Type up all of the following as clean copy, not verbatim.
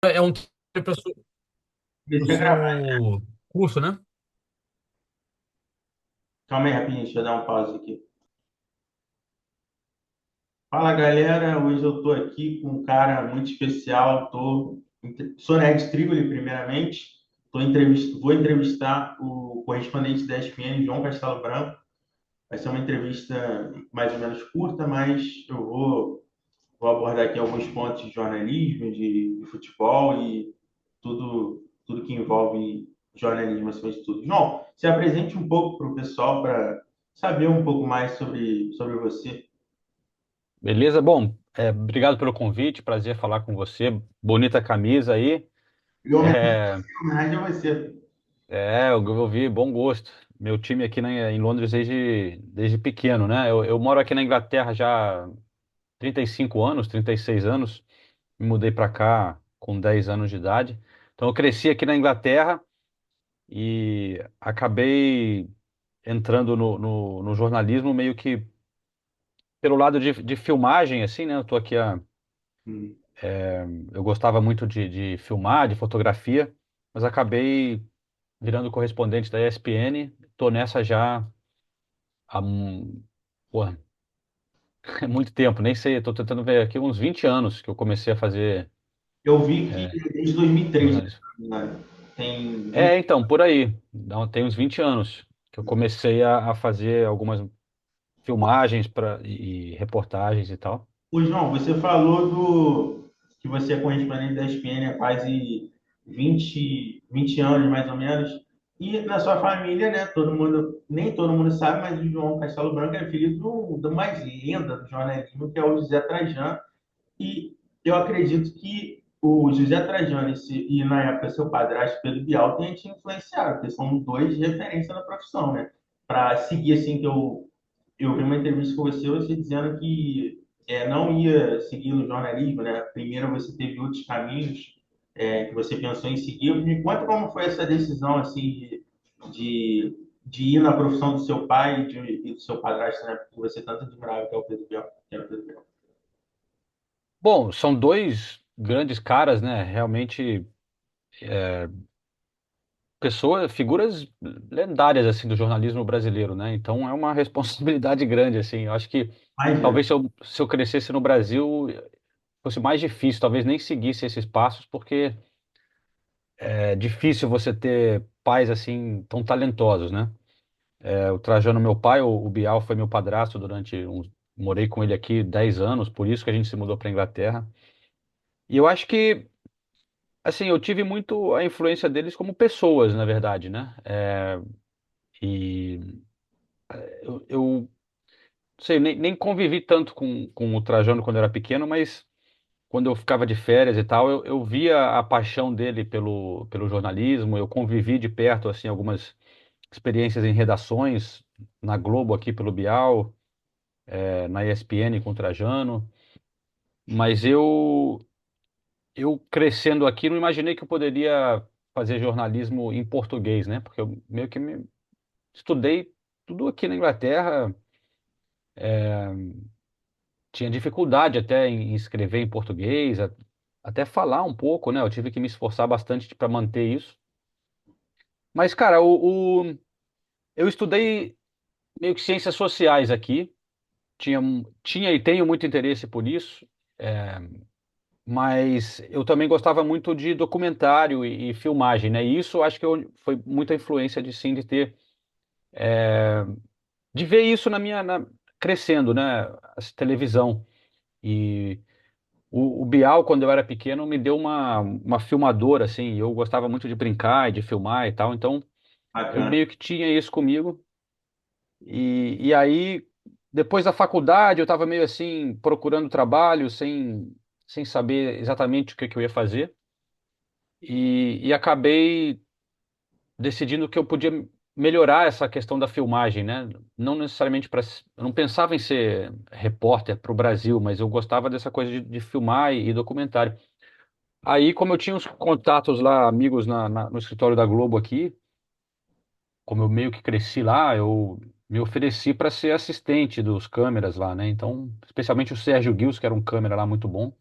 É um tempo pro Deixa eu gravar. seu curso, né? Calma aí, rapidinho, deixa eu dar um pause aqui. Fala, galera. Hoje eu tô aqui com um cara muito especial. Sou Ned Trigoli, primeiramente. Vou entrevistar o correspondente da ESPN, João Castelo Branco. Vai ser uma entrevista mais ou menos curta, mas vou abordar aqui alguns pontos de jornalismo, de futebol e tudo que envolve jornalismo acima de tudo. João, se apresente um pouco para o pessoal para saber um pouco mais sobre você. Beleza? Bom, obrigado pelo convite, prazer falar com você. Bonita camisa aí. E É, homenagem a você. eu vi, bom gosto. Meu time aqui em Londres desde pequeno, né? Eu moro aqui na Inglaterra já há 35 anos, 36 anos. Me mudei para cá com 10 anos de idade. Então eu cresci aqui na Inglaterra e acabei entrando no jornalismo meio que pelo lado de filmagem, assim, né? Eu tô aqui Hum. eu gostava muito de filmar, de fotografia, mas acabei virando correspondente da ESPN. Tô nessa já há, porra, é muito tempo, nem sei, tô tentando ver aqui uns 20 anos que eu comecei a fazer Eu vi que desde 2013, jornalismo. né? Tem 20. Então, por aí, tem uns 20 anos que eu comecei a fazer algumas filmagens e reportagens e tal. Ô, João, você falou que você é correspondente da ESPN há quase 20 anos, mais ou menos. E na sua família, né, nem todo mundo sabe, mas o João Castelo Branco é filho do mais lenda do jornalismo, que é o José Trajano. E eu acredito que o José Trajano e na época, seu padrasto Pedro Bial tenham te influenciado, porque são dois referências na profissão, né? Para seguir, assim, eu vi uma entrevista com você dizendo que não ia seguir no jornalismo, né? Primeiro você teve outros caminhos que você pensou em seguir. Me conta como foi essa decisão, assim, de, de ir na profissão do seu pai e do seu padrasto, né? Que você tanto admirava, que é o Pedro Bial. Que era o Pedro Bial. Bom, são dois grandes caras, né? Realmente pessoas, figuras lendárias assim do jornalismo brasileiro, né? Então é uma responsabilidade grande assim. Eu acho que Mas, né? talvez se eu crescesse no Brasil fosse mais difícil, talvez nem seguisse esses passos, porque é difícil você ter pais assim tão talentosos, né? O Trajano, meu pai, o Bial foi meu padrasto morei com ele aqui 10 anos, por isso que a gente se mudou para Inglaterra. E eu acho que assim, eu tive muito a influência deles como pessoas, na verdade, né? E eu sei, nem convivi tanto com o Trajano quando eu era pequeno, mas quando eu ficava de férias e tal, eu via a paixão dele pelo jornalismo, eu convivi de perto, assim, algumas experiências em redações, na Globo aqui pelo Bial, na ESPN com o Trajano, mas eu crescendo aqui não imaginei que eu poderia fazer jornalismo em português, né? Porque eu meio que estudei tudo aqui na Inglaterra, tinha dificuldade até em escrever em português, até falar um pouco, né? Eu tive que me esforçar bastante para manter isso. Mas, cara, eu estudei meio que ciências sociais aqui, tinha e tenho muito interesse por isso, mas eu também gostava muito de documentário e filmagem, né? E isso acho que foi muita influência de sim, de ter, de ver isso crescendo, né? A televisão. E o Bial, quando eu era pequeno, me deu uma filmadora, assim, eu gostava muito de brincar e de filmar e tal, então eu Bacana. meio que tinha isso comigo. E aí, depois da faculdade, eu estava meio assim, procurando trabalho, sem saber exatamente o que eu ia fazer, e acabei decidindo que eu podia melhorar essa questão da filmagem, né? Não necessariamente eu não pensava em ser repórter para o Brasil, mas eu gostava dessa coisa de filmar e documentário. Aí, como eu tinha uns contatos lá, amigos no escritório da Globo aqui, como eu meio que cresci lá, eu me ofereci para ser assistente dos câmeras lá, né? Então, especialmente o Sérgio Guils, que era um câmera lá muito bom,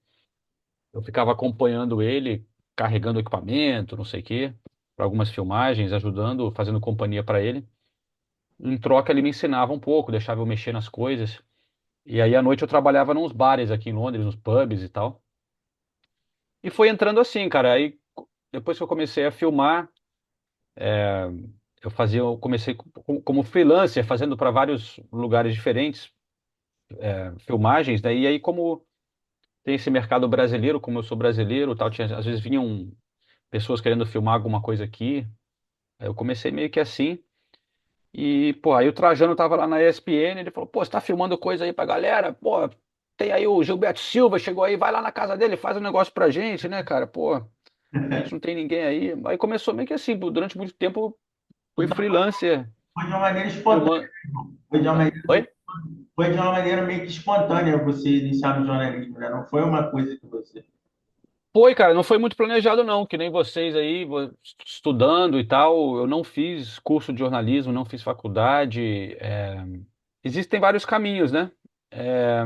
eu ficava acompanhando ele. carregando equipamento, não sei o quê, para algumas filmagens, ajudando, fazendo companhia para ele. Em troca, ele me ensinava um pouco, deixava eu mexer nas coisas. E aí, à noite, eu trabalhava nos bares aqui em Londres, nos pubs e tal. E foi entrando assim, cara. Aí, depois que eu comecei a filmar, eu comecei como freelancer, fazendo para vários lugares diferentes, filmagens, né? E aí, como tem esse mercado brasileiro, como eu sou brasileiro, e tal, às vezes vinham pessoas querendo filmar alguma coisa aqui. Aí eu comecei meio que assim. E, pô, aí o Trajano tava lá na ESPN, ele falou, pô, você tá filmando coisa aí pra galera? Pô, tem aí o Gilberto Silva, chegou aí, vai lá na casa dele, faz um negócio pra gente, né, cara? Pô, a gente não tem ninguém aí. Aí começou meio que assim, durante muito tempo fui Então, freelancer, foi de uma maneira espontânea. filmando. Foi de uma maneira, Oi? foi de uma maneira meio que espontânea você iniciar no jornalismo, né? Não foi uma coisa que você. Foi, cara, não foi muito planejado não, que nem vocês aí, estudando e tal. Eu não fiz curso de jornalismo, não fiz faculdade. Existem vários caminhos, né? É,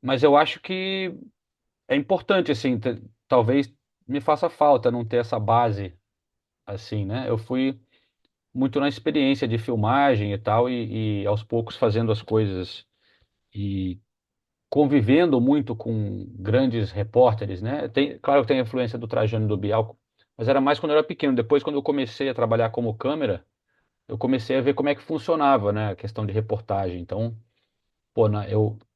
mas eu acho que é importante, assim, talvez me faça falta não ter essa base, assim, né? Eu fui muito na experiência de filmagem e tal, e aos poucos fazendo as coisas e convivendo muito com grandes repórteres, né? Claro que tem a influência do Trajano e do Bial, mas era mais quando eu era pequeno. Depois, quando eu comecei a trabalhar como câmera, eu comecei a ver como é que funcionava, né? A questão de reportagem. Então, pô,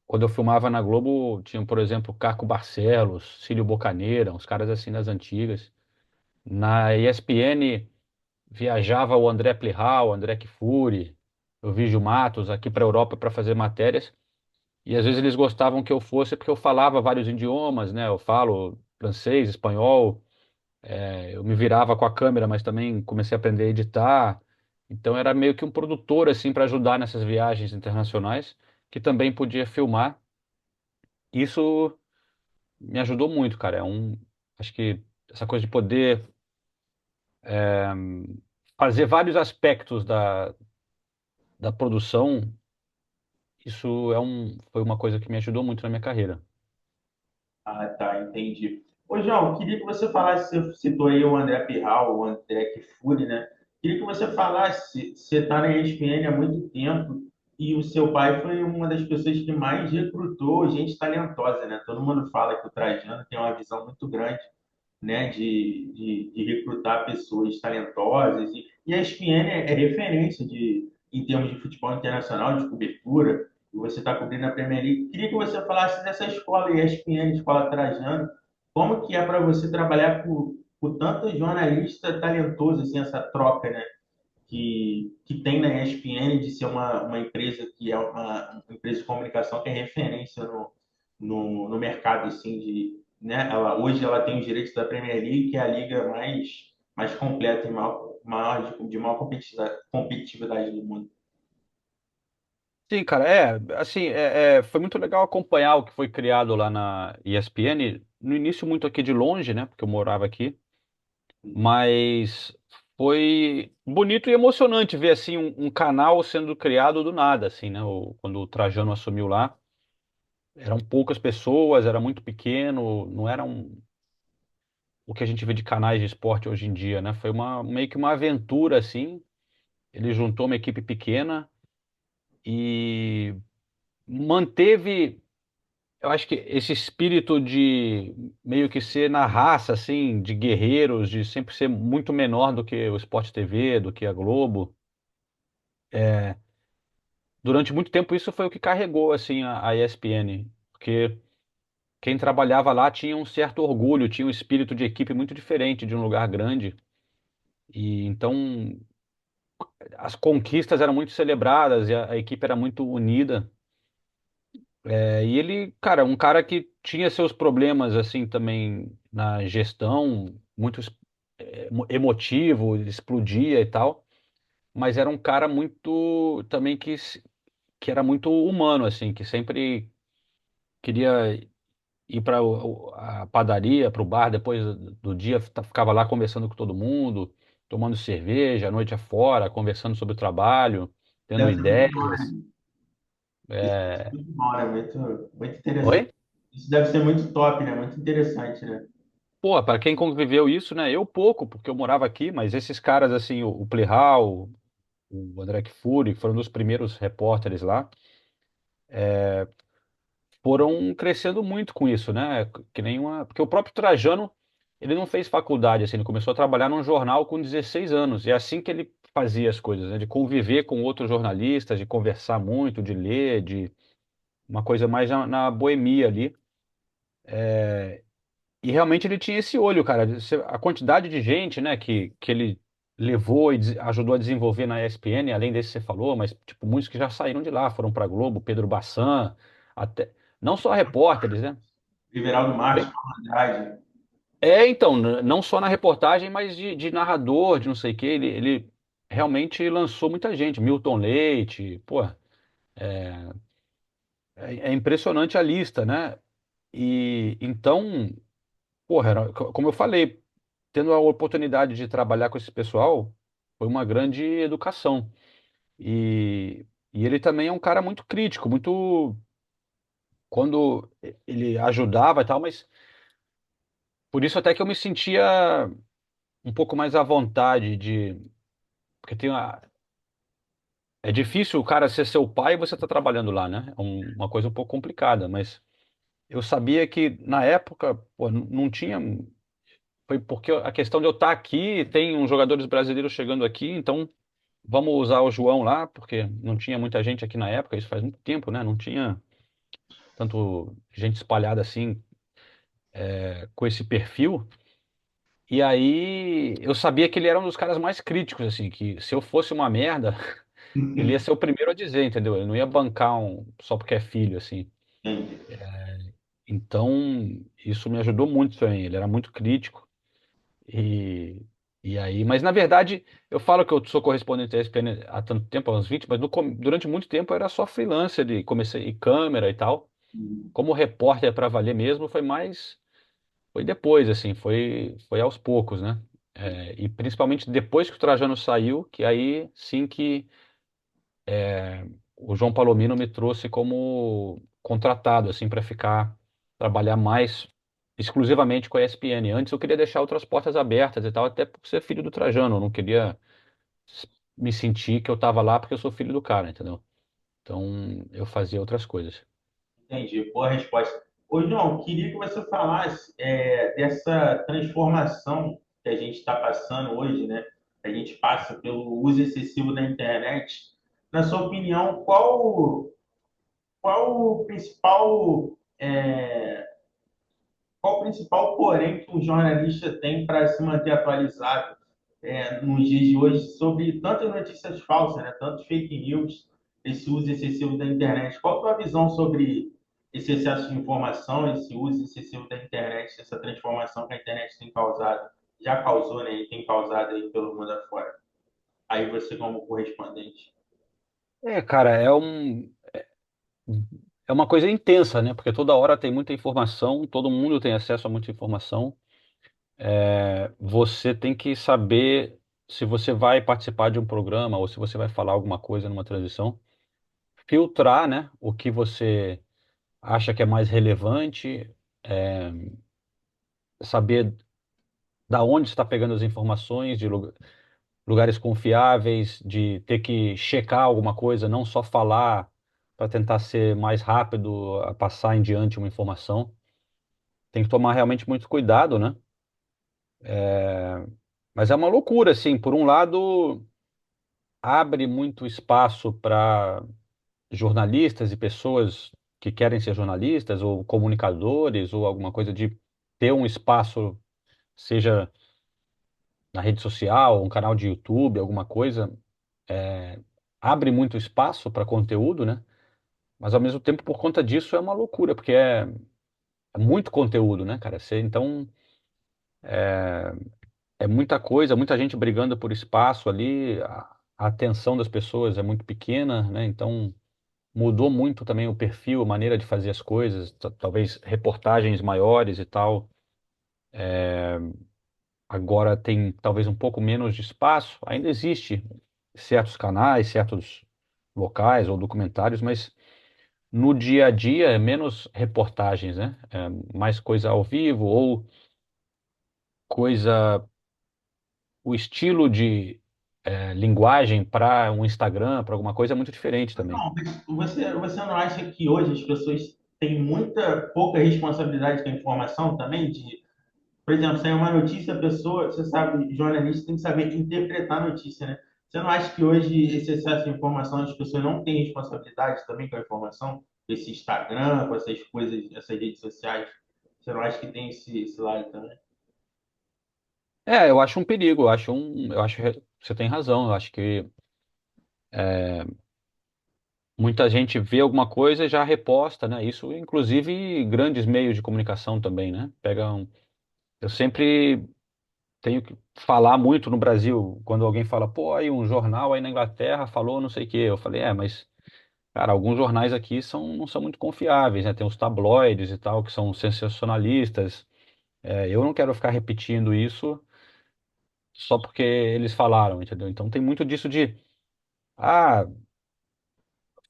quando eu filmava na Globo, tinha, por exemplo, Caco Barcelos, Cílio Bocaneira, uns caras assim das antigas. Na ESPN viajava o André Plihal, o André Kfouri, o Vigio Matos aqui para a Europa para fazer matérias. E às vezes eles gostavam que eu fosse porque eu falava vários idiomas, né? Eu falo francês, espanhol, eu me virava com a câmera, mas também comecei a aprender a editar. Então era meio que um produtor assim para ajudar nessas viagens internacionais, que também podia filmar. Isso me ajudou muito, cara. Acho que essa coisa de poder fazer vários aspectos da produção, foi uma coisa que me ajudou muito na minha carreira. Ah, tá, entendi. Ô, João, queria que você falasse, você citou aí o André Pirral, o André Kfouri, né? Queria que você falasse, você está na ESPN há muito tempo e o seu pai foi uma das pessoas que mais recrutou gente talentosa, né? Todo mundo fala que o Trajano tem uma visão muito grande, né, de recrutar pessoas talentosas. E a ESPN é referência em termos de futebol internacional, de cobertura, e você está cobrindo a Premier League. Queria que você falasse dessa escola ESPN, Escola Trajano, como que é para você trabalhar com tanto jornalista talentoso, assim, essa troca, né? Que tem na ESPN de ser uma empresa que é uma empresa de comunicação que é referência no mercado assim de, né? Hoje ela tem os direitos da Premier League, que é a liga mais completa e maior de maior competitividade do mundo. Sim, cara, assim, foi muito legal acompanhar o que foi criado lá na ESPN, no início muito aqui de longe, né, porque eu morava aqui, mas foi bonito e emocionante ver, assim, um canal sendo criado do nada, assim, né, quando o Trajano assumiu lá, eram poucas pessoas, era muito pequeno, não era o que a gente vê de canais de esporte hoje em dia, né, foi meio que uma aventura, assim, ele juntou uma equipe pequena e manteve. Eu acho que esse espírito de meio que ser na raça, assim, de guerreiros, de sempre ser muito menor do que o Sport TV, do que a Globo. Durante muito tempo isso foi o que carregou, assim, a ESPN. Porque quem trabalhava lá tinha um certo orgulho, tinha um espírito de equipe muito diferente de um lugar grande. E então as conquistas eram muito celebradas e a equipe era muito unida. E ele, cara, um cara que tinha seus problemas assim também na gestão, muito emotivo, ele explodia e tal, mas era um cara muito também que era muito humano assim, que sempre queria ir para a padaria, para o bar depois do dia, ficava lá conversando com todo mundo, tomando cerveja, a noite afora, conversando sobre o trabalho, tendo Deve ser muito bom, ideias. né? Isso deve ser É, muito bom, né? Muito interessante. Oi? Isso deve ser muito top, né? Muito interessante, né? pô, para quem conviveu isso, né? Eu pouco, porque eu morava aqui, mas esses caras, assim, o Plihal, o André Kfouri, que foram dos primeiros repórteres lá, foram crescendo muito com isso, né? Que nem uma... Porque o próprio Trajano, ele não fez faculdade, assim, ele começou a trabalhar num jornal com 16 anos, e é assim que ele fazia as coisas, né? De conviver com outros jornalistas, de conversar muito, de ler, de uma coisa mais na boemia ali. E realmente ele tinha esse olho, cara. A quantidade de gente, né, que ele levou e ajudou a desenvolver na ESPN, além desse que você falou, mas tipo, muitos que já saíram de lá, foram para Globo, Pedro Bassan, até não só repórteres, né? Everaldo Marques, Oi? Paulo Andrade. Então, não só na reportagem, mas de narrador, de não sei o quê, ele realmente lançou muita gente, Milton Leite, pô, é impressionante a lista, né? E então, porra, como eu falei, tendo a oportunidade de trabalhar com esse pessoal, foi uma grande educação. E ele também é um cara muito crítico, muito. Quando ele ajudava e tal, mas por isso até que eu me sentia um pouco mais à vontade de. Porque é difícil o cara ser seu pai e você tá trabalhando lá, né? É uma coisa um pouco complicada, mas eu sabia que na época, pô, não tinha. Foi porque a questão de eu estar aqui, tem uns jogadores brasileiros chegando aqui, então vamos usar o João lá, porque não tinha muita gente aqui na época, isso faz muito tempo, né? Não tinha tanto gente espalhada assim, com esse perfil. E aí eu sabia que ele era um dos caras mais críticos, assim, que se eu fosse uma merda, ele ia ser o primeiro a dizer, entendeu? Ele não ia bancar só porque é filho, assim. Entendi. Então, isso me ajudou muito também. Ele era muito crítico. E, e aí, mas na verdade, eu falo que eu sou correspondente da ESPN há tanto tempo, há uns 20, mas durante muito tempo eu era só freelancer, comecei em câmera e tal. Como repórter para valer mesmo, foi depois, assim, foi aos poucos, né? E principalmente depois que o Trajano saiu, que aí sim que o João Palomino me trouxe como contratado, assim, para ficar, trabalhar mais exclusivamente com a ESPN. Antes eu queria deixar outras portas abertas e tal, até por ser filho do Trajano, eu não queria me sentir que eu estava lá porque eu sou filho do cara, entendeu? Então eu fazia outras coisas. Entendi, boa resposta. Ô, João, queria que você falasse dessa transformação que a gente está passando hoje, né? A gente passa pelo uso excessivo da internet. Na sua opinião, qual o principal, qual o principal porém que um jornalista tem para se manter atualizado nos dias de hoje sobre tantas notícias falsas, né? Tantos fake news, esse uso excessivo da internet? Qual a tua visão sobre esse excesso de informação, esse uso excessivo da internet, essa transformação que a internet tem causado, já causou, né? E tem causado aí pelo mundo afora? Aí você como correspondente. Cara, é uma coisa intensa, né? Porque toda hora tem muita informação, todo mundo tem acesso a muita informação. Você tem que saber se você vai participar de um programa ou se você vai falar alguma coisa numa transição, filtrar, né, o que você acha que é mais relevante, é, saber da onde está pegando as informações, de lugares confiáveis, de ter que checar alguma coisa, não só falar para tentar ser mais rápido a passar em diante uma informação. Tem que tomar realmente muito cuidado, né? Mas é uma loucura, assim. Por um lado, abre muito espaço para jornalistas e pessoas que querem ser jornalistas ou comunicadores ou alguma coisa de ter um espaço, seja na rede social, um canal de YouTube, alguma coisa, é, abre muito espaço para conteúdo, né? Mas ao mesmo tempo, por conta disso, é uma loucura, porque é muito conteúdo, né, cara? Então, é muita coisa, muita gente brigando por espaço ali, a atenção das pessoas é muito pequena, né? Então, mudou muito também o perfil, a maneira de fazer as coisas, talvez reportagens maiores e tal. Agora tem talvez um pouco menos de espaço. Ainda existe certos canais, certos locais ou documentários, mas no dia a dia é menos reportagens, né? É mais coisa ao vivo ou coisa, o estilo de linguagem para um Instagram, para alguma coisa é muito diferente também. Não, mas você não acha que hoje as pessoas têm pouca responsabilidade com a informação também? Por exemplo, se é uma notícia, a pessoa, você sabe, jornalista tem que saber interpretar a notícia, né? Você não acha que hoje esse excesso de informação, as pessoas não têm responsabilidade também com a informação? Esse Instagram, com essas coisas, essas redes sociais, você não acha que tem esse lado também? Eu acho um perigo, eu acho que você tem razão, eu acho que muita gente vê alguma coisa e já reposta, né? Isso, inclusive, grandes meios de comunicação também, né? Eu sempre tenho que falar muito no Brasil, quando alguém fala, pô, aí um jornal aí na Inglaterra falou não sei o quê. Eu falei, mas, cara, alguns jornais aqui não são muito confiáveis, né? Tem os tabloides e tal, que são sensacionalistas. Eu não quero ficar repetindo isso só porque eles falaram, entendeu? Então tem muito disso de, ah,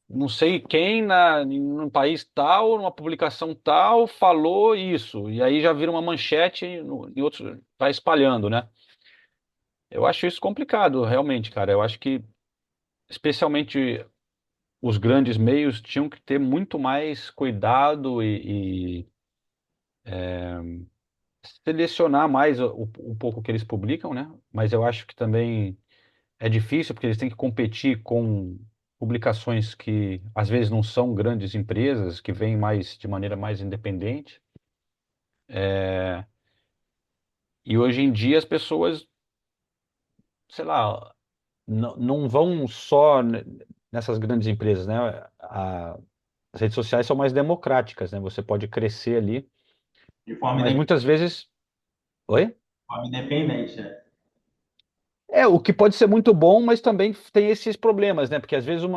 não sei quem num país tal, numa publicação tal, falou isso. E aí já vira uma manchete em outros, vai espalhando, né? Eu acho isso complicado, realmente, cara. Eu acho que, especialmente os grandes meios, tinham que ter muito mais cuidado e selecionar mais um pouco o que eles publicam, né? Mas eu acho que também é difícil porque eles têm que competir com publicações que às vezes não são grandes empresas, que vêm mais de maneira mais independente. E hoje em dia as pessoas, sei lá, não vão só nessas grandes empresas, né? As redes sociais são mais democráticas, né? Você pode crescer ali, De forma mas muitas vezes. Oi? independente, né? O que pode ser muito bom, mas também tem esses problemas, né? Porque às vezes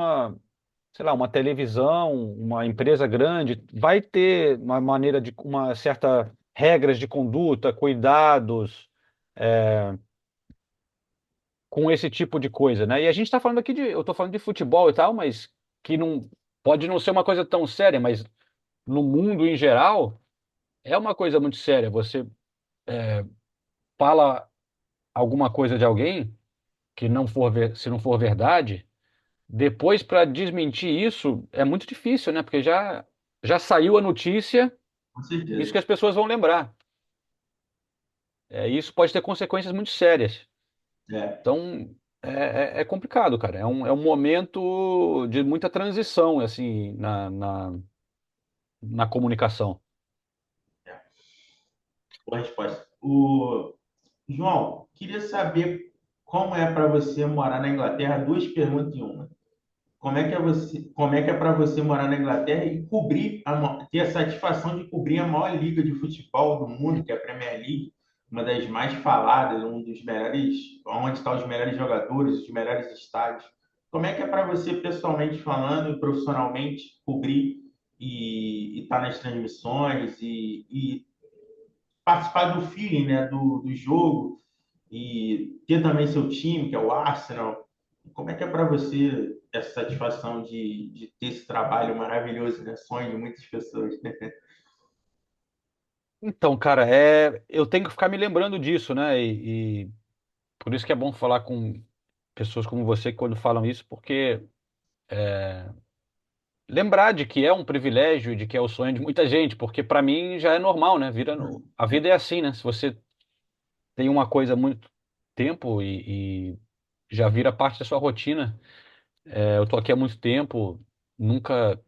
sei lá, uma televisão, uma empresa grande vai ter uma maneira de uma certa regras de conduta, cuidados com esse tipo de coisa, né? E a gente está falando aqui eu estou falando de futebol e tal, mas que não pode não ser uma coisa tão séria, mas no mundo em geral é uma coisa muito séria. Você fala alguma coisa de alguém que não for se não for verdade, depois para desmentir isso é muito difícil, né? Porque já saiu a notícia, Com isso certeza. que as pessoas vão lembrar. Isso pode ter consequências muito sérias. É. Então, é complicado, cara. É um momento de muita transição, assim, na comunicação. Boa resposta. João, queria saber como é para você morar na Inglaterra. Duas perguntas em uma. Como é que é para você morar na Inglaterra e ter a satisfação de cobrir a maior liga de futebol do mundo, que é a Premier League, uma das mais faladas, um dos melhores, onde estão os melhores jogadores, os melhores estádios. Como é que é para você, pessoalmente falando e profissionalmente, cobrir e estar nas transmissões e participar do feeling, né, do jogo e ter também seu time, que é o Arsenal. Como é que é para você essa satisfação de ter esse trabalho maravilhoso, né? Sonho de muitas pessoas, né? Então, cara, eu tenho que ficar me lembrando disso, né? E por isso que é bom falar com pessoas como você que quando falam isso, porque lembrar de que é um privilégio, de que é o sonho de muita gente, porque para mim já é normal, né? A vida é assim, né? Se você tem uma coisa há muito tempo e já vira parte da sua rotina. Eu tô aqui há muito tempo, nunca,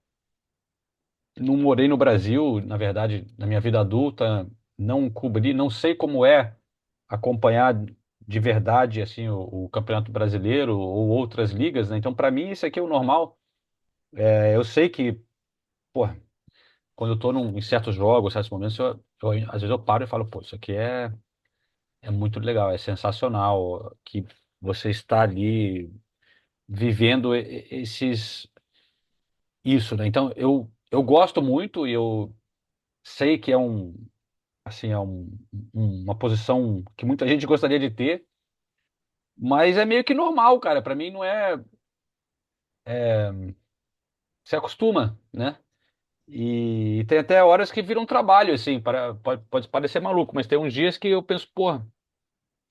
não morei no Brasil, na verdade, na minha vida adulta, não cobri, não sei como é acompanhar de verdade assim o Campeonato Brasileiro ou outras ligas, né? Então, para mim, isso aqui é o normal. Eu sei que, pô, quando eu tô em certos jogos, certos momentos, às vezes eu paro e falo, pô, isso aqui é muito legal, é sensacional que você está ali vivendo isso, né? Então, eu gosto muito e eu sei que assim, uma posição que muita gente gostaria de ter, mas é meio que normal, cara. Para mim não é, se acostuma, né? E tem até horas que viram trabalho, assim, pode parecer maluco, mas tem uns dias que eu penso, porra,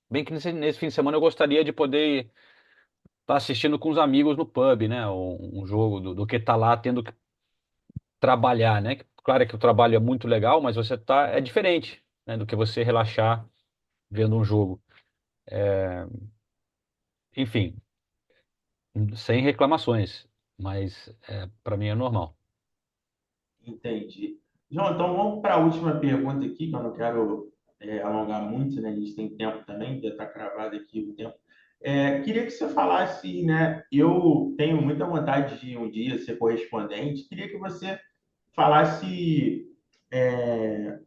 bem que nesse fim de semana eu gostaria de poder estar assistindo com os amigos no pub, né? Um jogo do que estar lá tendo que trabalhar, né? Claro que o trabalho é muito legal, mas é diferente, né, do que você relaxar vendo um jogo. Enfim, sem reclamações, mas para mim é normal. Entendi. João, então vamos para a última pergunta aqui, que eu não quero alongar muito, né? A gente tem tempo também, já está cravado aqui o tempo. Queria que você falasse, né? Eu tenho muita vontade de um dia ser correspondente. Queria que você falasse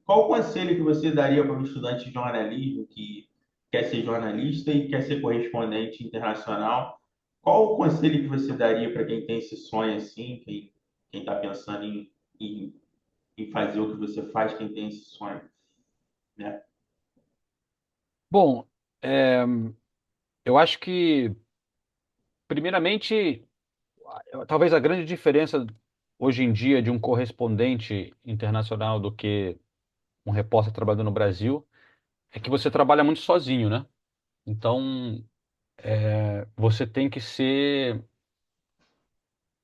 qual o conselho que você daria para um estudante de jornalismo que quer ser jornalista e quer ser correspondente internacional? Qual o conselho que você daria para quem tem esse sonho assim, quem está pensando em, em fazer o que você faz, quem tem esse sonho, né? Bom, é, eu acho que, primeiramente, talvez a grande diferença hoje em dia de um correspondente internacional do que um repórter trabalhando no Brasil é que você trabalha muito sozinho, né? Então, você tem que ser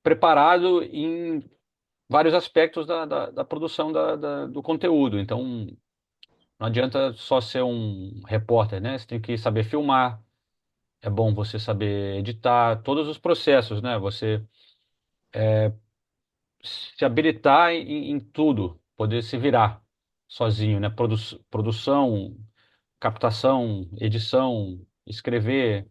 preparado em vários aspectos da produção do conteúdo. Então, não adianta só ser um repórter, né? Você tem que saber filmar, é bom você saber editar, todos os processos, né? Você se habilitar em tudo, poder se virar sozinho, né? Produção, captação, edição, escrever.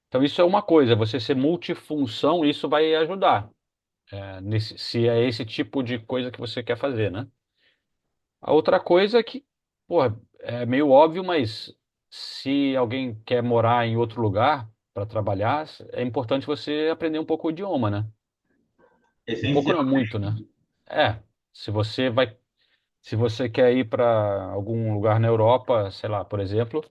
Então, isso é uma coisa, você ser multifunção, isso vai ajudar, se é esse tipo de coisa que você quer fazer, né? A outra coisa é que, pô, é meio óbvio, mas se alguém quer morar em outro lugar para trabalhar, é importante você aprender um pouco o idioma, né? Um pouco Essencial. não muito, né? É, se você vai, se você quer ir para algum lugar na Europa, sei lá, por exemplo,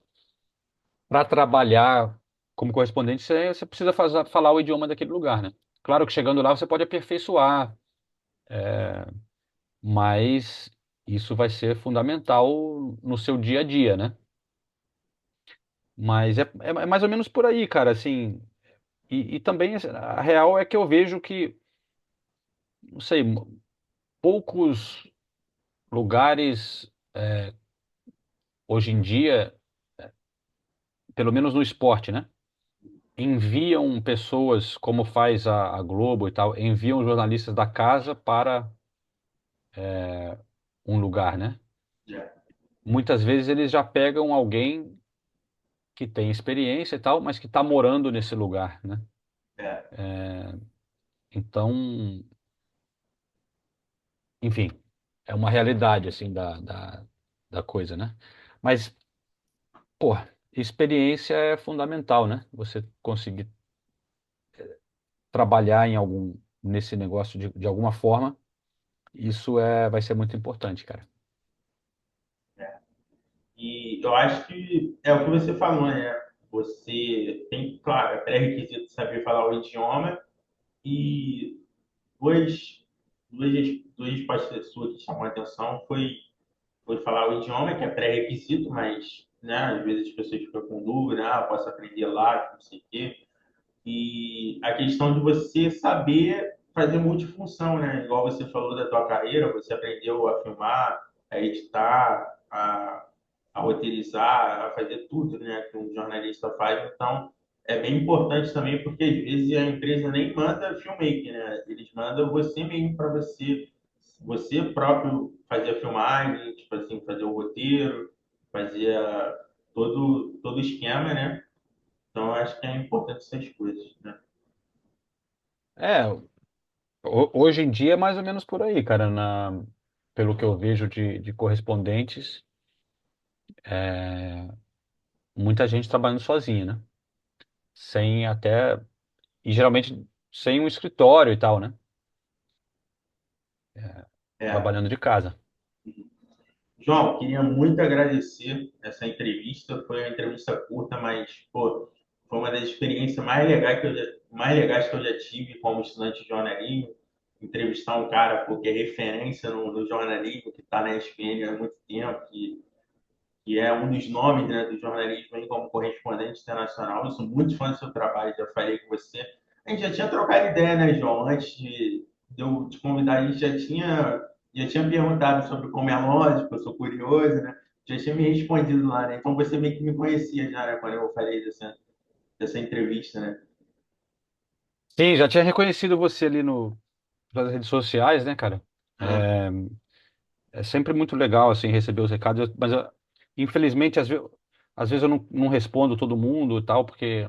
para trabalhar como correspondente, você precisa falar o idioma daquele lugar, né? Claro que chegando lá você pode aperfeiçoar, mas isso vai ser fundamental no seu dia a dia, né? Mas é mais ou menos por aí, cara, assim. E também assim, a real é que eu vejo que, não sei, poucos lugares hoje em dia, pelo menos no esporte, né? Enviam pessoas, como faz a Globo e tal, enviam jornalistas da casa para um lugar, né? Já, Muitas vezes eles já pegam alguém que tem experiência e tal, mas que está morando nesse lugar, né? é. Então, enfim, é uma realidade, assim, da coisa, né? Mas, pô, experiência é fundamental, né? Você conseguir trabalhar nesse negócio de alguma forma, isso vai ser muito importante, cara. E eu acho que é o que você falou, né? Você tem, claro, é pré-requisito saber falar o idioma e duas, duas, duas respostas suas que chamam a atenção foi falar o idioma, que é pré-requisito, mas né, às vezes as pessoas ficam com dúvida, posso aprender lá, não sei o quê. E a questão de você saber fazer multifunção, né? Igual você falou da tua carreira, você aprendeu a filmar, a editar, a roteirizar, a fazer tudo, né? Que um jornalista faz. Então, é bem importante também, porque às vezes a empresa nem manda filmmaker, né? Eles mandam você mesmo para você próprio fazer a filmagem, tipo assim, fazer o roteiro, fazer todo o esquema, né? Então, eu acho que é importante essas coisas, né? É, hoje em dia é mais ou menos por aí, cara, pelo que eu vejo de correspondentes, muita gente trabalhando sozinha, né? Sem até, e geralmente sem um escritório e tal, né? É. Trabalhando de casa. João, queria muito agradecer essa entrevista. Foi uma entrevista curta, mas pô, foi uma das experiências mais legais que eu já tive como estudante de jornalismo. entrevistar um cara porque é referência no jornalismo, que está na ESPN há muito tempo, que é um dos nomes, né, do jornalismo aí como correspondente internacional. Eu sou muito fã do seu trabalho, já falei com você. A gente já tinha trocado ideia, né, João? Antes de eu te convidar, a gente já tinha perguntado sobre como é lógico, eu sou curioso, né? Já tinha me respondido lá, né? Então você meio que me conhecia já, né, quando eu falei dessa entrevista, né? Sim, já tinha reconhecido você ali no, nas redes sociais, né, cara? Ah, É, é sempre muito legal, assim, receber os recados, mas infelizmente, às vezes eu não respondo todo mundo e tal, porque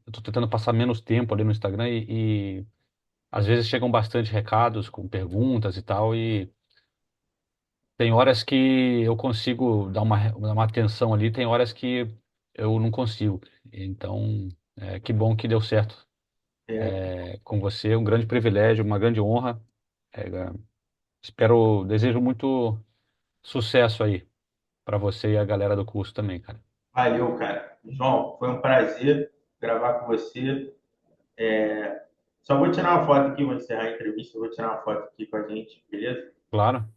eu tô tentando passar menos tempo ali no Instagram e às vezes chegam bastante recados com perguntas e tal, e tem horas que eu consigo dar uma atenção ali, tem horas que eu não consigo. Então, que bom que deu certo é, com você, um grande privilégio, uma grande honra. É, espero, desejo muito sucesso aí para você e a galera do curso também, cara. valeu, cara. João, foi um prazer gravar com você. Só vou tirar uma foto aqui, vou encerrar a entrevista, vou tirar uma foto aqui com a gente, beleza? Claro.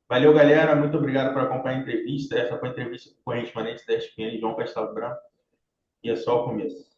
Valeu, galera. Muito obrigado por acompanhar a entrevista. Essa foi a entrevista com o correspondente da ESPN, João Castelo Branco. E é só o começo.